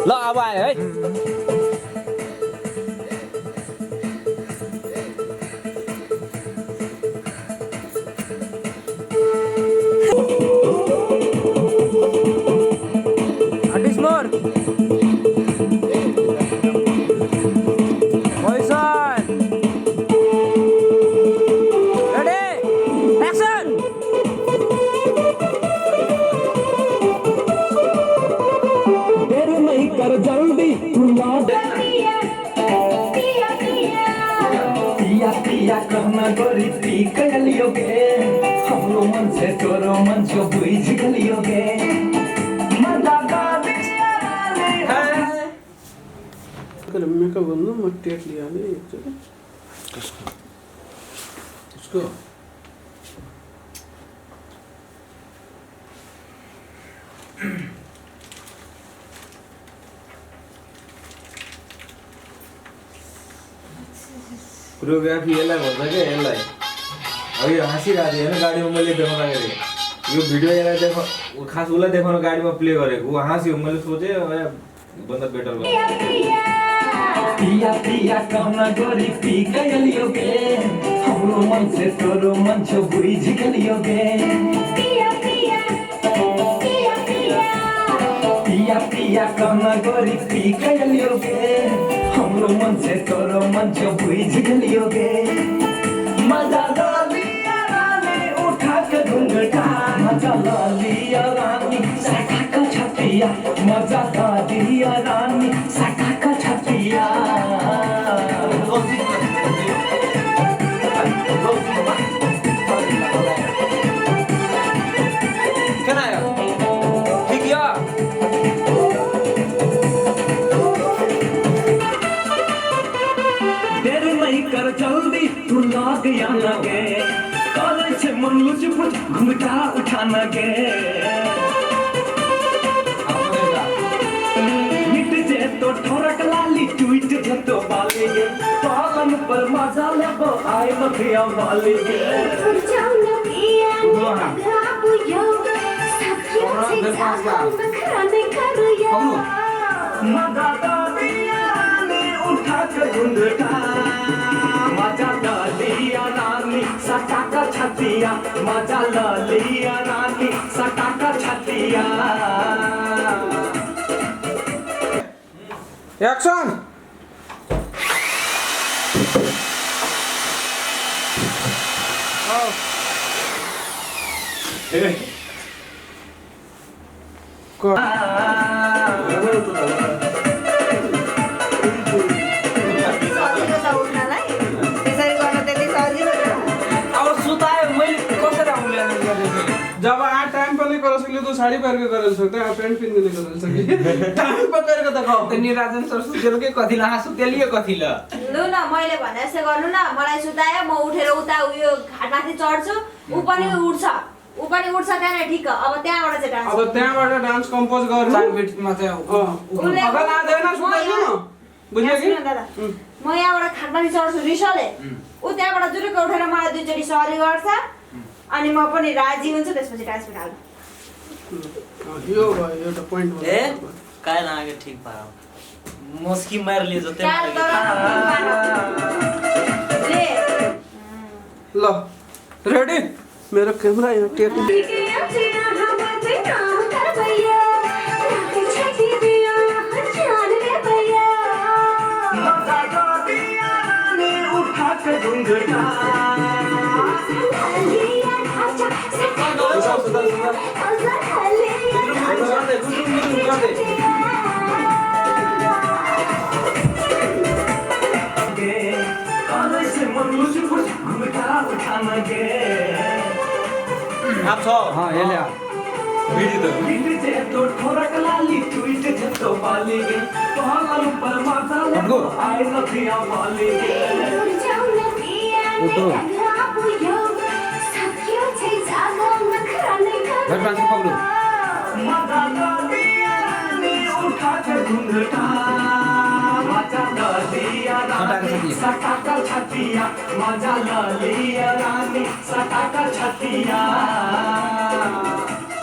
ल अब आयो है Addis more Poison Ready Action तेरे नहीं कर जल्दी पिया पिया कहना गोरी पी गलियोगे हमरो मन से तोरो मन से बुझ गलियोगे मजा गादिया है कर मैं का बंदू मट्टी लिया ले उसको कोरियोग्राफी यसलाई भन्छ क्या यसलाई अब यो हाँसिरहेको थियो होइन गाडीमा मैले देखाउँदाखेरि यो भिडियो यसलाई खास उसलाई देखाउन गाडीमा प्ले गरेको ऊ हाँस्यो मैले सोचेँ भन्दा बेटर भयो पिया पिया कहना गोरी पी गलियोगे हमरो मन से तोरो मन से बुझ गलियोगे पिया पिया कहना गोरी पी गलियोगे हमरो मन से तोरो मन से बुझ गलियोगे मजा लिया रानी उठा के घुंघटा मजा लिया रानी सटा का छतिया मजा लिया रानी सटा का छतिया Can I? Pick you up. तेरे नहीं कर जल्दी तू लाग या लगे कॉलेज से मन लुच पुच घुंघटा उठाना गे मिट जे तो ठोरक लाली ट्वीट जे तो बाले गे पालन पर मजा लेबो आए मखिया वाले गे मजा दिया ने उठा के घुंघटा मजा लिया रानी सटा का छतिया मजा लिया रानी सटा का छतिया एक्शन जब आ टाइम पर नहीं कर सकले तो साड़ी पहन के कर सकते हैं पैंट पहन के नहीं कर सकले टाइम पर कर के दिखाओ नि राजन सर सुतेल के कथि ला सुतेलियो कथि ला लु न मैले भने जस्तो गर्नु न मलाई सुतायो म उठेर उता उयो घाटमाथि चढ्छु उ पनि उठ्छ त्यहाँ ठीक अब त्यहाँबाट चाहिँ डान्स अब त्यहाँबाट डान्स कम्पोज गर्नु चार बिटमा चाहिँ अगल आदैन सुताइनु न बुझ्यो कि म यहाँबाट घाटमाथि चढ्छु रिसले उ त्यहाँबाट जुरुक्क उठेर मलाई दुईचोटी सरी गर्छ अनि म पनि राजी हुन्छु त्यसपछि डान्स पनि हाल्छु यो भयो एउटा प्वाइन्ट हो ए काय लागे ठीक पारा मस्की मार लिए जते ले ल रेडी मेरो कैमरा यहाँ टेक आप छ हां यसले भिडी त ठोरक लाली ट्वीट जतो पाली गे पहल पर माथा ले आए नथिया वाली गे उठो पांच को पकड़ो मजा लो दिया रानी उठा के घूंघटा मजा लो दिया रानी सटा कर छतिया मजा लो लिया रानी सटा कर छतिया